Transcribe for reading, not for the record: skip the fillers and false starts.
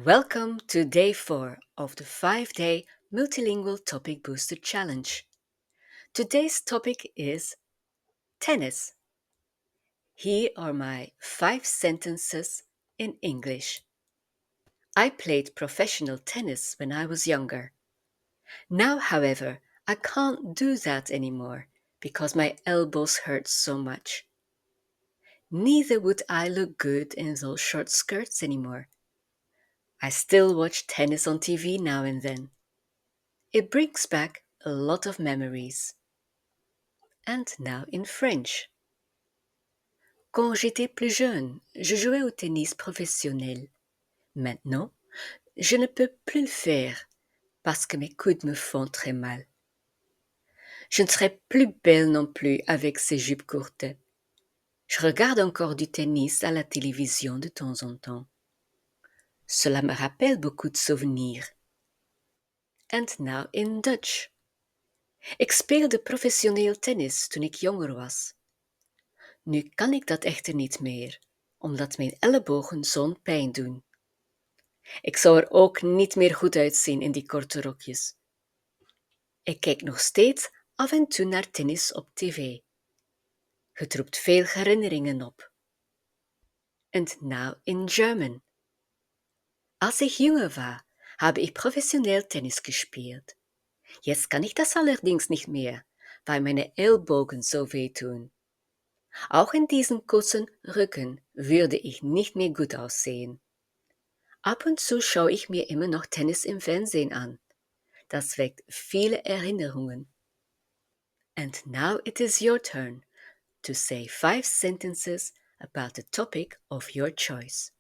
Welcome to day 4 of the 5-day Multilingual Topic Booster Challenge. Today's topic is tennis. Here are my 5 sentences in English. I played professional tennis when I was younger. Now, however, I can't do that anymore because my elbows hurt so much. Neither would I look good in those short skirts anymore. I still watch tennis on TV now and then. It brings back a lot of memories. And now in French. Quand j'étais plus jeune, je jouais au tennis professionnel. Maintenant, je ne peux plus le faire parce que mes coudes me font très mal. Je ne serai plus belle non plus avec ces jupes courtes. Je regarde encore du tennis à la télévision de temps en temps. Cela me rappelle beaucoup de souvenirs. And now in Dutch. Ik speelde professioneel tennis toen ik jonger was. Nu kan ik dat echter niet meer, omdat mijn ellebogen zo'n pijn doen. Ik zou er ook niet meer goed uitzien in die korte rokjes. Ik kijk nog steeds af en toe naar tennis op tv. Het roept veel herinneringen op. And now in German. Als ich jünger war, habe ich professionell Tennis gespielt. Jetzt kann ich das allerdings nicht mehr, weil meine Ellbogen so wehtun. Auch in diesen kurzen Rücken würde ich nicht mehr gut aussehen. Ab und zu schaue ich mir immer noch Tennis im Fernsehen an. Das weckt viele Erinnerungen. And now it is your turn to say 5 sentences about the topic of your choice.